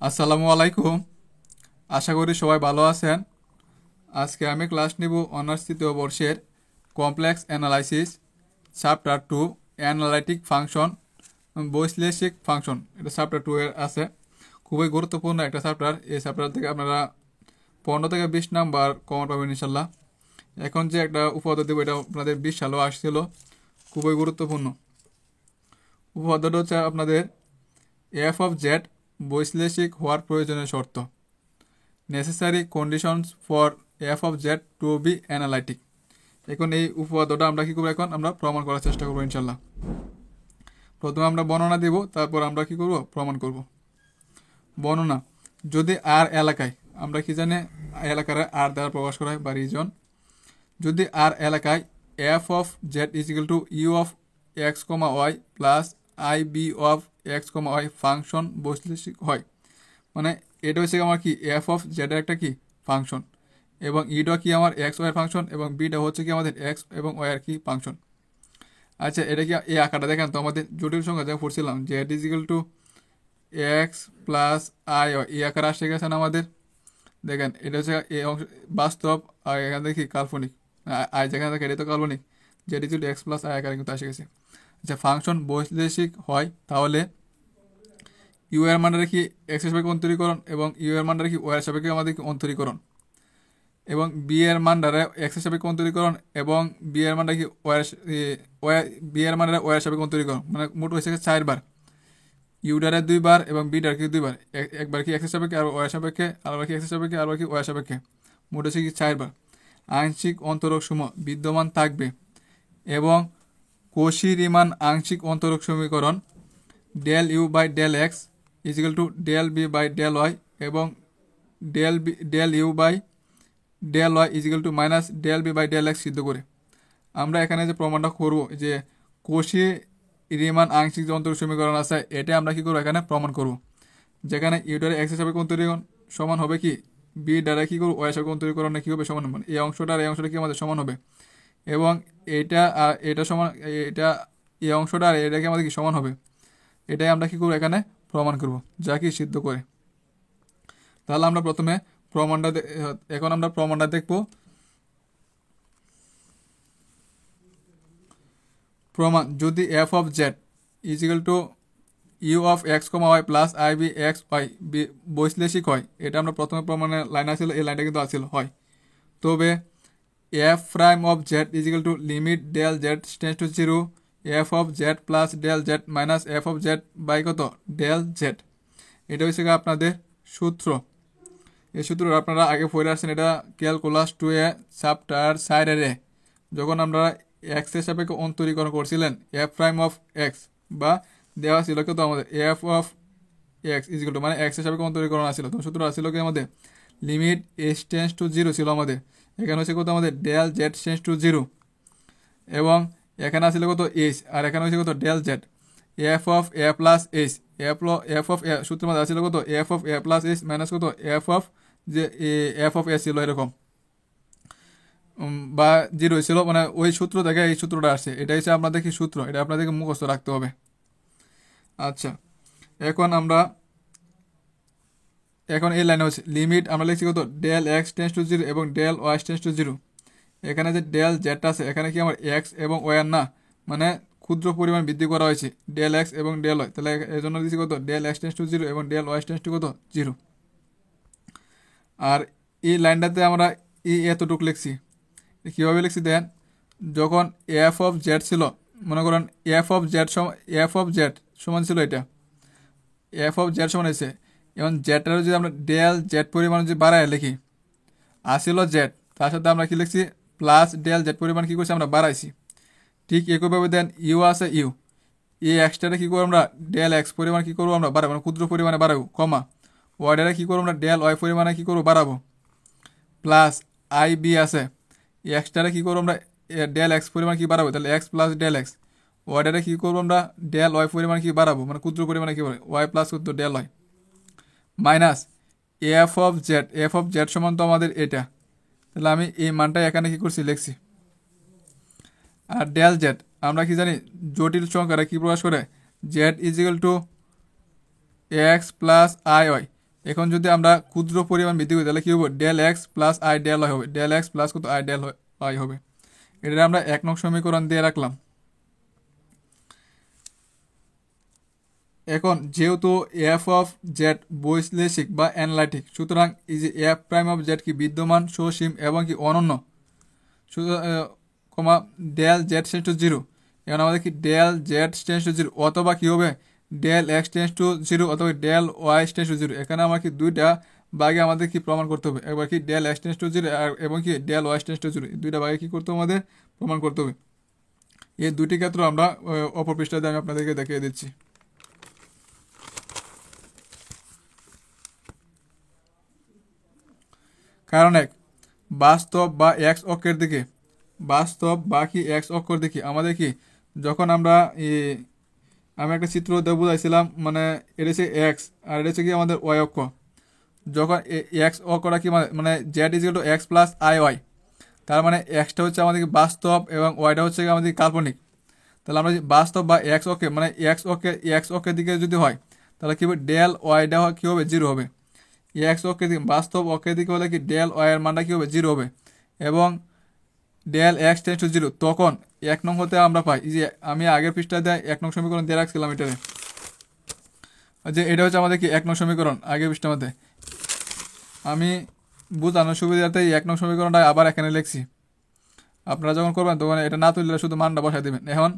আসসালামু আলাইকুম। আশা করি সবাই ভালো আছেন। আজকে আমি ক্লাস নিব অনার্স তৃতীয় বর্ষের complex analysis chapter 2 analytic function বৈশ্লেষিক ফাংশন। এটা চ্যাপ্টার 2 এর আছে। খুবই গুরুত্বপূর্ণ একটা চ্যাপ্টার। এই চ্যাপ্টার থেকে আপনারা 15 থেকে 20 নাম্বার কমন পাবেন ইনশাল্লাহ। এখন যে একটা উপপাদ্য দেবো এটা আপনাদের 20 সালেও আসছিল। খুবই গুরুত্বপূর্ণ উপপাদ্যটা হচ্ছে আপনাদের এফ অফ জেড বৈশ্লেষিক হওয়ার প্রয়োজনীয় শর্ত, necessary conditions for f of z to be analytic. এখন এই উপপাদ্যটা আমরা কী করবো, এখন আমরা প্রমাণ করার চেষ্টা করবো ইনশাল্লাহ। প্রথমে আমরা বর্ণনা দিব, তারপর আমরা কি করব, প্রমাণ করব। বর্ণনা: যদি আর এলাকায়, আমরা কি জানি এলাকার আর দ্বারা প্রকাশ করা হয় বা রিজন, যদি আর এলাকায় F of Z is equal to U of x comma Y plus I V of x comma Y function বৈশ্লেষিক হয়, মানে এটা হচ্ছে আমার কি এফ অফ জেডের একটা কি ফাংশন, এবং ইটা কি আমার এক্স ওয়াই ফাংশন, এবং বিটা হচ্ছে কি আমাদের এক্স এবং ওয়াই এর কি ফাংশন। আচ্ছা, এটা কি এই আকারটা দেখেন তো, আমাদের জটিল সংখ্যা যা পড়ছিলাম z is equal to x plus i y, এই আকার আসে গেছেন আমাদের। দেখেন এটা হচ্ছে এই অংশ বাস্তব, আর এখান থেকে কি কাল্পনিক। আই যেখানে থাকে এটা তো কাল্পনিক। Z is equal to x plus I আকারে কিন্তু এসে গেছে। আচ্ছা, ফাংশন বৈশ্লেষিক হয় তাহলে ইউ এর মানটা কি এক্স এর সাপেক্ষে অন্তরীকরণ, এবং ইউ এর মানটা কি ওয়াই এর সাপেক্ষে আমাদের অন্তরীকরণ, এবং বি এর মানটারে এক্স এর সাপেক্ষে অন্তরীকরণ, এবং বি এর মানটা কি বি এর মানটা ওয়াই এর সাপেক্ষে অন্তরীকরণ, মানে মোট হয়েছে 4বার। ইউডারে 2বার এবং বিডার কি 2বার, একবার কি এক্স এর সাপেক্ষে আর ওয়াই এর সাপেক্ষে, আরবার কি এক্স এর সাপেক্ষে, আরবার কি ওয়াই এর সাপেক্ষে, মোট হচ্ছে কি 4বার। আংশিক অন্তরক সমূহ বিদ্যমান থাকবে, এবং কৌশি রিমান আংশিক অন্তরক সমীকরণ del you by del X is equal to del B by del Y, এবং del you by del Y is equal to minus del B by del X সিদ্ধ করে আমরা এখানে যে প্রমাণটা করবো যে কোষী রিমান আংশিক যে অন্তরক সমীকরণ আছে, এটা আমরা কি করবো, এখানে প্রমাণ করব। যেখানে ইউ দ্বারা এক্স সাপেক্ষে অন্তরীকরণ সমান হবে কি বি দ্বারা কি করবো ওয়াই সাপেক্ষে অন্তরীকরণে কি হবে, সমান হবে। এই অংশটা আর এই অংশটা কি আমাদের সমান হবে, এবং এইটা আর এটা সমান, এটা এই অংশটা আর এটা কি আমাদের কি সমান হবে, এটাই আমরা কি করবো এখানে প্রমাণ করব, যা কি সিদ্ধ করে। তাহলে আমরা প্রথমে প্রমাণটা এখন আমরা প্রমাণটা দেখব। প্রমাণ: যদি F of Z is equal to U of x comma Y plus I B X Y বৈশ্লেষিক হয়, এটা আমরা প্রথমে প্রমাণের লাইন আসছিল, এই লাইনটা কিন্তু আসছিল হয়, তবে f prime of Z is equal to limit del Z tends to zero f of z plus del z minus f of z by কত ডেল জেড। এটা হচ্ছে আপনাদের সূত্র। এই সূত্র আপনারা আগে পড়ে আসছেন, এটা ক্যালকুলাস 2 এ চ্যাপ্টার 4 যখন আমরা এক্স এর সাপেক্ষে অন্তরীকরণ করছিলেন এফ প্রাইম অফ এক্স, বা দেওয়া ছিল কিন্তু আমাদের F of X is equal to, মানে এক্স এর সাপেক্ষে অন্তরীকরণ আসছিল, তো সূত্র আসছিল কি আমাদের limit S tends to zero ছিল আমাদের। এখানে হচ্ছে কত আমাদের del Z tends to zero, এবং এখানে আসছিল কত এইচ, আর এখানে হচ্ছে কত del Z. F of A plus H, F of A সূত্রের মধ্যে আসছিল কত F of A plus H minus কত এফ অফ যে এফ অফ এ ছিল এরকম, বা জিরো ছিল, মানে ওই সূত্র থেকে এই সূত্রটা আসছে। এটা হচ্ছে আপনাদের কি সূত্র, এটা আপনাদেরকে মুখস্থ রাখতে হবে। আচ্ছা, এখন এই লাইনে হচ্ছে লিমিট আমরা লিখছি কত del x tends to zero এবং del Y tends to zero. এখানে যে ডেল জেডটা আছে, এখানে কি আমার এক্স এবং ওয়াই না, মানে ক্ষুদ্র পরিমাণ বৃদ্ধি করা হয়েছে ডেল এক্স এবং ডেল ওয়াই, তাহলে এই জন্য দিচ্ছি কত del x tends to zero এবং ডেল ওয়াই টেন্স টু কত জিরো। আর এই লাইনটাতে আমরা এতটুকু লিখছি, কীভাবে লিখছি দেন, যখন এফ অফ জেড ছিল, মনে করেন এফ অফ জেড সমান ছিল এটা, এফ অফ জেড সমান হয়েছে, এবং জেডটার যদি আমরা ডেল জেড পরিমাণ যদি বাড়ায় লিখি, আসিল জেড, তার সাথে আমরা কি লিখছি প্লাস ডেল জেড পরিমাণ কী করছি আমরা বাড়াইছি। ঠিক একইভাবে দেন ইউ আছে ইউ, এই এক্সট্রাটা কী করবো আমরা ডেল এক্স পরিমাণ কী করবো আমরা বাড়াবো, মানে ক্ষুদ্র পরিমাণে বাড়াবো, কমা ওয়াইডারে কী করবো আমরা ডেল ওয়াই পরিমাণে কী করবো বাড়াবো, প্লাস আই বি আছে, এই এক্সট্রাটা কী করবো আমরা ডেল এক্স পরিমাণ কী বাড়াবো, তাহলে এক্স প্লাস ডেল এক্স। ওয়াইডারে কী করবো আমরা ডেল ওয়াই পরিমাণ কী বাড়াবো, মানে ক্ষুদ্র পরিমাণে কী বলে ওয়াই প্লাস ক্ষুদ্র del Y, minus f of z সমান তো আমাদের এটা, তাহলে আমি এই মানটা এখানে কী করছি লিখছি। আর ডেল জেড আমরা কি জানি জটিল সংখ্যাটা কী প্রকাশ করে, z is equal to x plus i y, এখন যদি আমরা ক্ষুদ্র পরিমাণ বৃদ্ধি করি তাহলে কি হবে, del x plus i del y হবে, ডেল এক্স প্লাস কত আই ডেল ওয়াই হবে। এটা আমরা 1 নং সমীকরণ দিয়ে রাখলাম। এখন যেহেতু এফ অফ জেড বৈশ্লেষিক বা অ্যানালাইটিক, সুতরাং এই যে এফ প্রাইম অফ জেড কি বিদ্যমান, সসীম এবং কি অনন্য, comma del Z tends to zero. এখন আমাদের কি del Z tends to zero অথবা কি হবে del x tends to zero অথবা del Y tends to zero. এখানে আমার কি দুইটা ভাগে আমাদের কি প্রমাণ করতে হবে, একবার কি del x tends to zero এবং কি del Y tends to zero, দুইটা ভাগে কি করতে হবে আমাদের প্রমাণ করতে হবে। এই দুটি ক্ষেত্রে আমরা অপর পৃষ্ঠাতে আমি আপনাদেরকে দেখিয়ে দিচ্ছি। কারণ এক, বাস্তব বা এক্স অক্ষের দিকে, বাস্তব বা কি এক্স অক্ষর দিকে আমাদের কি যখন আমরা আমি একটা চিত্র দিয়ে বুঝাইছিলাম, মানে এটা হচ্ছে এক্স আর এটা হচ্ছে কি আমাদের ওয়াই অক্ষ। যখন এক্স অক্ষরা কি মানে z is to x plus i y, তার মানে এক্সটা হচ্ছে আমাদের বাস্তব এবং ওয়াইটা হচ্ছে আমাদের কাল্পনিক। তাহলে আমরা বাস্তব বা এক্স অক্ষে মানে এক্স অক্ষের দিকে যদি হয় তাহলে কি হবে ডেল ওয়াইটা কী হবে জিরো হবে। এক্স অক্ষের দিকে বাস্তব অক্ষের দিকে হলে কি ডেল ওয়াইয়ের মানটা কী হবে জিরো হবে এবং del x tends to zero. তখন 1 নং হতে আমরা পাই যে আমি আগের পৃষ্ঠাতে 1 নং সমীকরণ দিয়ে রাখছিলাম এটারে, যে এটা হচ্ছে আমাদের কি 1 নং সমীকরণ আগের পৃষ্ঠার মধ্যে। আমি বুঝানোর সুবিধাতে 1 নং সমীকরণটা আবার এখানে লিখছি। আপনারা যখন করবেন তখন এটা না তুললে শুধু মানটা বসাই দেবেন। এখন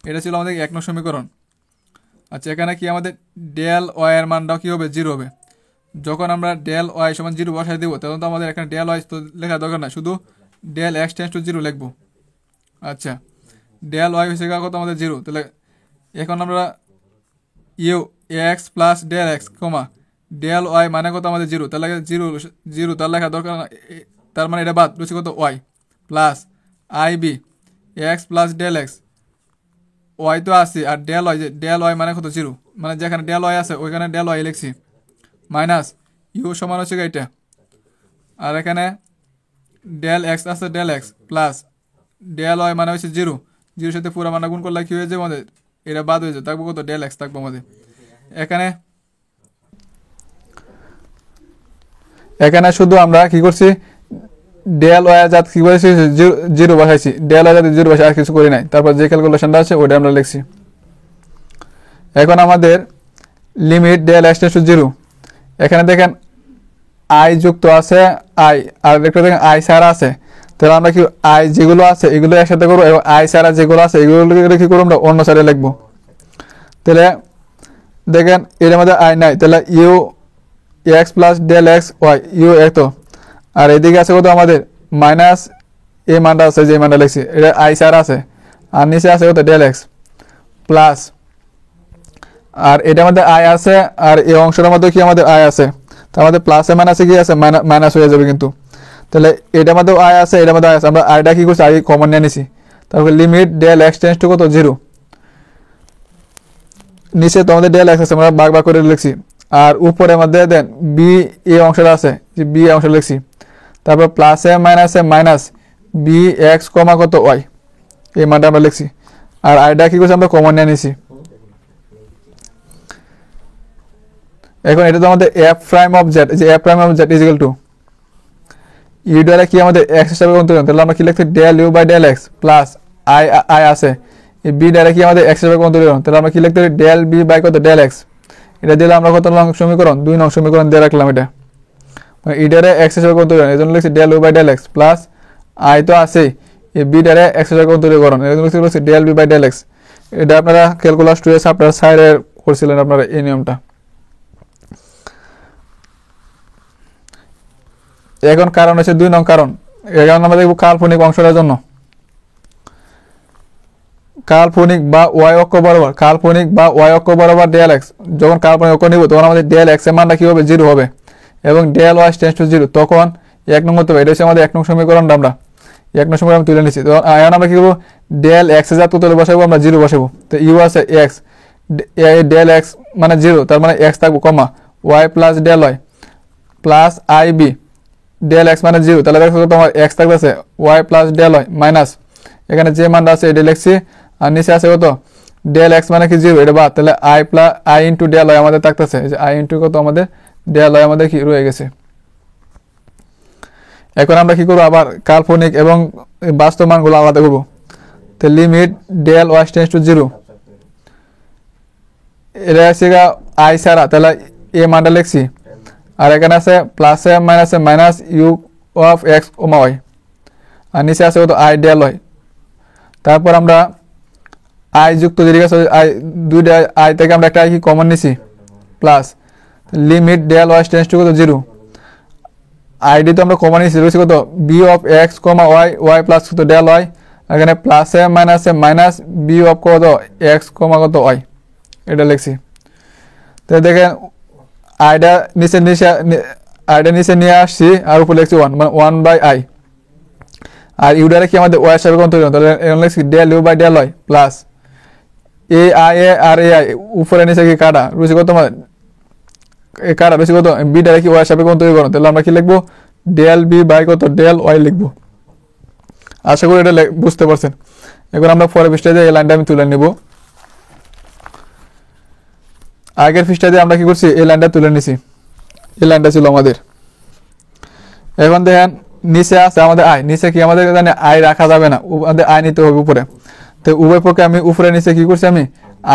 এটা ছিল আমাদের 1 নং সমীকরণ। আচ্ছা, এখানে কি আমাদের ডেল ওয়াইয়ের মানটাও কী হবে জিরো হবে। যখন আমরা ডেল ওয়াই সমান জিরো বসাই দেবো তখন তো আমাদের এখানে ডেল ওয়াই তো লেখা দরকার না, শুধু del x tends to zero লিখবো। আচ্ছা, ডেল ওয়াই হয়েছে কত আমাদের জিরো। তাহলে এখন আমরা u x plus del x comma del y মানে কত আমাদের জিরো, তাহলে জিরো জিরো তার লেখা দরকার না, তার মানে এটা বাদ রয়েছে কত y plus I B x plus del x, y তো আছে আর ডেল ওয়াই, যে ডেল ওয়াই মানে কত জিরো, মানে যেখানে ডেল ওয়াই আছে ওইখানে ডেল ওয়াই লিখছি, মাইনাস ইউ সমান হচ্ছে এইটা, আর এখানে ডেল এক্স আছে del x plus del y মানে হচ্ছে জিরো, জিরোর সাথে পুরো মানটা গুণ করলে কী হয়ে যাবে আমাদের এটা বাদ হয়ে যাবে, থাকবো কত ডেল এক্স থাকবো আমাদের। এখানে শুধু আমরা কি করছি ডেল ওয়াই জাত কি করেছি জিরো বসাইছি, ডেল ওয়াই জাতে জিরো বসাই আর কিছু করি নাই, তারপর যে ক্যালকুলেশনটা আছে ওইটা আমরা লিখছি। এখন আমাদের limit del x tends to zero, এখানে দেখেন আই যুক্ত আছে আই আর একটা দেখেন আই ছাড়া আছে, তাহলে আমরা কি আই যেগুলো আছে এগুলো একসাথে করবো এবং আই ছাড়া যেগুলো আছে এগুলো কি করবো আমরা অন্য সাইডে লিখবো। তাহলে দেখেন এর মধ্যে আই নাই, তাহলে u x plus del x y u এক তো, আর এদিকে আছে কত আমাদের মাইনাস এই মানটা আছে যে মানটা লিখছি এটা আই ছাড়া আছে, আর নিচে আছে কত ডেল এক্স প্লাস, আর এটার মধ্যে আই আছে আর এই অংশটার মধ্যে কি আমাদের আই আছে, তার মধ্যে প্লাসে মাইনাসে কি আছে মাইনাস হয়ে যাবে কিন্তু, তাহলে এটার মধ্যেও আই আছে এটার মধ্যে আই আছে, আমরা আইটা কি করছি আই কমন নিয়ে নিছি, তারপর limit del x tends to কত জিরো, নিচে তো আমাদের ডেল এক্স আছে আমরা ভাগ ভাগ করে লিখছি, আর উপরে মধ্যে দেন বি এ অংশটা আছে যে বি অংশ লিখছি, তারপর প্লাসে মাইনাসে মাইনাস বি এক্স কমা কত ওয়াই এই মানটা আমরা লিখছি, আর আইটা কি করছি আমরা কমন নিয়ে নিছি। এখন এটা তো আমাদের এফ প্রাইম অফ জেড, যে f prime of Z is equal to u দ্বারা কি আমাদের এক্স হিসাবে কন্ট্রোল, তাহলে আমরা কি লিখছি del you by del x plus i i আছে এই বি দ্বারা কি আমাদের এক্স হিসাবে কন্ট্রোল, তাহলে আমরা কি লিখতে পারি ডেল বি বাই কত ডেল এক্স, এটা দিলে আমরা কত নং সমীকরণ 2 নং সমীকরণ দিয়ে রাখলাম, এটা মানে ই দ্বারা এক্স হিসাবে কন্ট্রোল, এই জন্য লিখছি del you by del x plus i তো আছেই এই বি দ্বারা এক্স হিসাবে কন্ট্রোল করুন, এই জন্য লিখছি del B by del x. এটা আপনারা ক্যালকুলাস 2 এর চ্যাপ্টার 4 এর করছিলেন আপনারা এই নিয়মটা। এখন কারণ হচ্ছে 2 নং কারণ, এখন আমরা দেখব কাল্পনিক অংশটার জন্য, কাল্পনিক বা ওয়াই অক্ষ বরাবর, কাল্পনিক বা ওয়াই অক্ষ বরাবর ডেল এক্স, যখন কাল্পনিক অক্ষ নিব তখন আমাদের ডেল এক্স এর মানটা কি হবে জিরো হবে এবং del Y tends to zero, তখন 1 নং হতে হবে, এটা হচ্ছে আমাদের 1 নং সমীকরণটা আমরা 1 নং সমীকরণ তুলে নিচ্ছি। তো এখন আমরা কি করবো ডেল এক্স এর জাত কত বসাবো আমরা জিরো বসাবো, তো ইউ আছে এক্স ডেল এক্স মানে জিরো, তার মানে এক্স থাকবো comma Y plus del Y plus I V del x মানে জিরো, তাহলে দেখো তোমার এক্স থাকতেছে Y plus del Y minus এখানে যে মানটা আছে এটা লিখছি, আর নিচে আছে কত ডেল এক্স মানে কি জিরো এটা বাদ, তাহলে i plus i into del y আমাদের থাকতেছে যে আই ইন্টু কত আমাদের ডেল ওয়াই আমাদের কি রয়ে গেছে। এখন আমরা কি করবো, আবার কাল্পনিক এবং বাস্তব মানগুলো আলাদা করবো। তো limit del Y tends to 0, এটা আছে আই ছাড়া, তাহলে এ মানটা লিখছি। আর এখানে আছে প্লাসে মাইনাসে মাইনাস ইউ অফ এক্স ওমা ওয়াই, আর নিচে আছে কত আই ডেল ওয়াই। তারপর আমরা আই যুক্ত যেদিকে আছে আই, দুইটা আই থেকে আমরা একটা আই কি কমন নিছি, plus limit del Y tends to কত 0, আইডি তো আমরা কমন নিছি, রয়েছে কত b of x comma y, y plus কত ডেল ওয়াই, এখানে প্লাসে মাইনাসে মাইনাস বি অফ কত এক্স কমা কত ওয়াই, এটা লিখছি। তো দেখেন আইডা নিচে নিয়ে আসছি, আর উপরে লিখছি 1, মানে 1/i। আর ইউডারে কি আমাদের ওয়াই হিসাবে কোন তৈরি, তাহলে এখানে লিখছি del you by del Y plus a i a r a i, উপরে নিচে কি কাটা রয়েছে কত আমাদের কাটা রয়েছে কত বিটারে কি ওয়াই হিসাবে কোন তৈরি করো, তাহলে আমরা কি লিখবো ডেল বি বাই কত ডেল ওয়াই লিখবো। আশা করি এটা বুঝতে পারছেন। এখন আমরা পরের পৃষ্ঠায় এই লাইনটা আমি তুলে নিব। আগের পৃষ্ঠায় আমরা কি করছি, এই লাইনটা তুলে নিছি, এই লাইনটা ছিল আমাদের। এখন দেখেন নিচে আছে আমাদের আই, নিচে কি আমাদের জানে আই রাখা যাবে না, আমাদের আই নিতে হবে উপরে। তো উভয় পক্ষে আমি উপরে নিচে কি করছি, আমি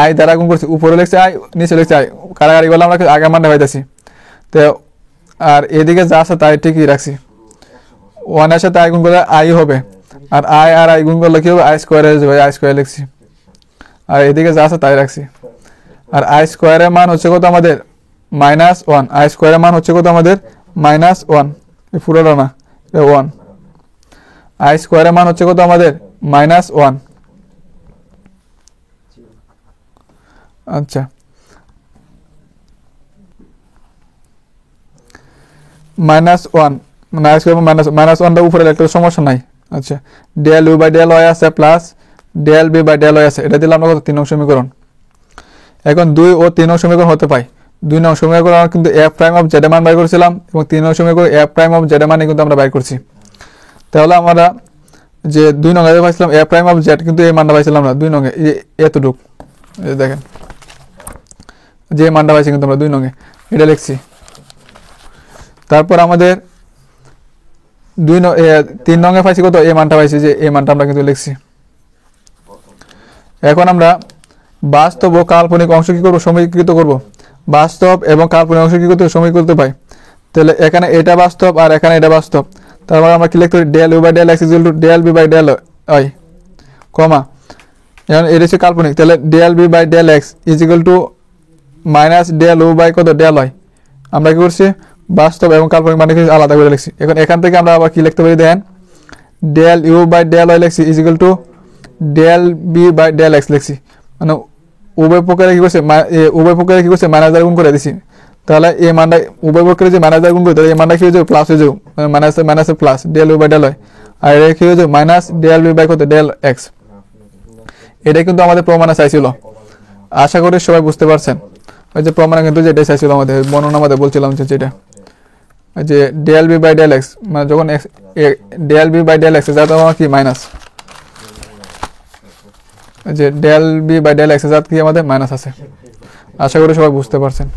আই দ্বারা গুণ করছি, উপরে লিখছি আই, নিচে লিখছি আই, কারাগারি বলে আমরা আগের মানটা পাইতেছি। তো আর এদিকে যা আছে তাই ঠিকই রাখছি, 1 এর সাথে আই গুণ করলে আই হবে, আর আই আর আই গুণ করলে কি হবে আই স্কোয়ার হয়ে যাবে, আই স্কোয়ার লিখছি। আর এদিকে যা আছে তাই রাখছি। আর আই স্কোয়ারের মান হচ্ছে কত আমাদের -1, আই স্কোয়ারের মান হচ্ছে কত আমাদের -1, এই পুরোটা না 1, আই স্কোয়ারের মান হচ্ছে কত আমাদের -1। আচ্ছা, -1 মানে আই স্কোয়ার -1টা উপরে একটা সমস্যা নাই। আচ্ছা, del you by del Y আছে plus del B by del Y আছে, এটা দিলে আমরা কত 3 নং সমীকরণ। এখন 2 ও 3 নং সমীকরণ হতে পাই। 2 নং সমীকরণ আমরা কিন্তু এফ প্রাইম অফ জেড মান বাইর করেছিলাম, এবং 3 নং সমীকরণ এফ প্রাইম অফ জেড মানে কিন্তু আমরা বাইর করছি। তাহলে আমরা যে 2 নং এ পাইছিলাম এফ প্রাইম অফ জেড, কিন্তু এই মানটা পাইছিলাম না 2 নং এ, এতটুক এই দেখেন যে মানটা পাইছি কিন্তু আমরা 2 নং এ, এটা লিখছি। তারপর আমাদের 3 নং এ পাইছি কত এই মানটা পাইছি, যে এই মানটা আমরা কিন্তু লিখছি। এখন আমরা বাস্তব ও কাল্পনিক অংশ কি করবো, সমীকৃত করব। বাস্তব এবং কাল্পনিক অংশ কি করতে সমীকৃত পাই, তাহলে এখানে এটা বাস্তব আর এখানে এটা বাস্তব। তারপর আমরা কি লিখতে পারি del you by del X equal to del B by del Y, comma এখন এটা হচ্ছে কাল্পনিক, তাহলে del B by del X is equal to minus del you by কত ডেল ওয়াই। আমরা কি করছি বাস্তব এবং কাল্পনিক মানে আলাদা করে লিখছি। এখন এখান থেকে আমরা আবার কি লিখতে পারি দেখেন, del you by del Y লিখছি is equal to del B by del X লিখছি, মানে উভয় পক্ষে কি করছে মাইনাস দ্বারা গুণ করে দিছি। তাহলে এই মানটা উভয় পক্ষে যে মাইনাস দ্বারা গুণ করে, তাহলে এই মানটা কি হয়ে যাবে প্লাস হয়ে যাবে, minus plus del you by del Y, আর এটা কি হয়ে যাবে মাইনাস ডেল বি বাই কত ডেল এক্স। এটা কিন্তু আমাদের প্রমাণে চাইছিল, আশা করি সবাই বুঝতে পারছেন। ওই যে প্রমাণে কিন্তু যেটাই চাইছিল আমাদের বর্ণনা আমাদের বলছিলাম যেটা যে del B by del x, মানে যখন del B by del x যাতে আমার কি মাইনাস, যে del B by del x কি আমাদের মাইনাস আছে। আশা করি সবাই বুঝতে পারছেন।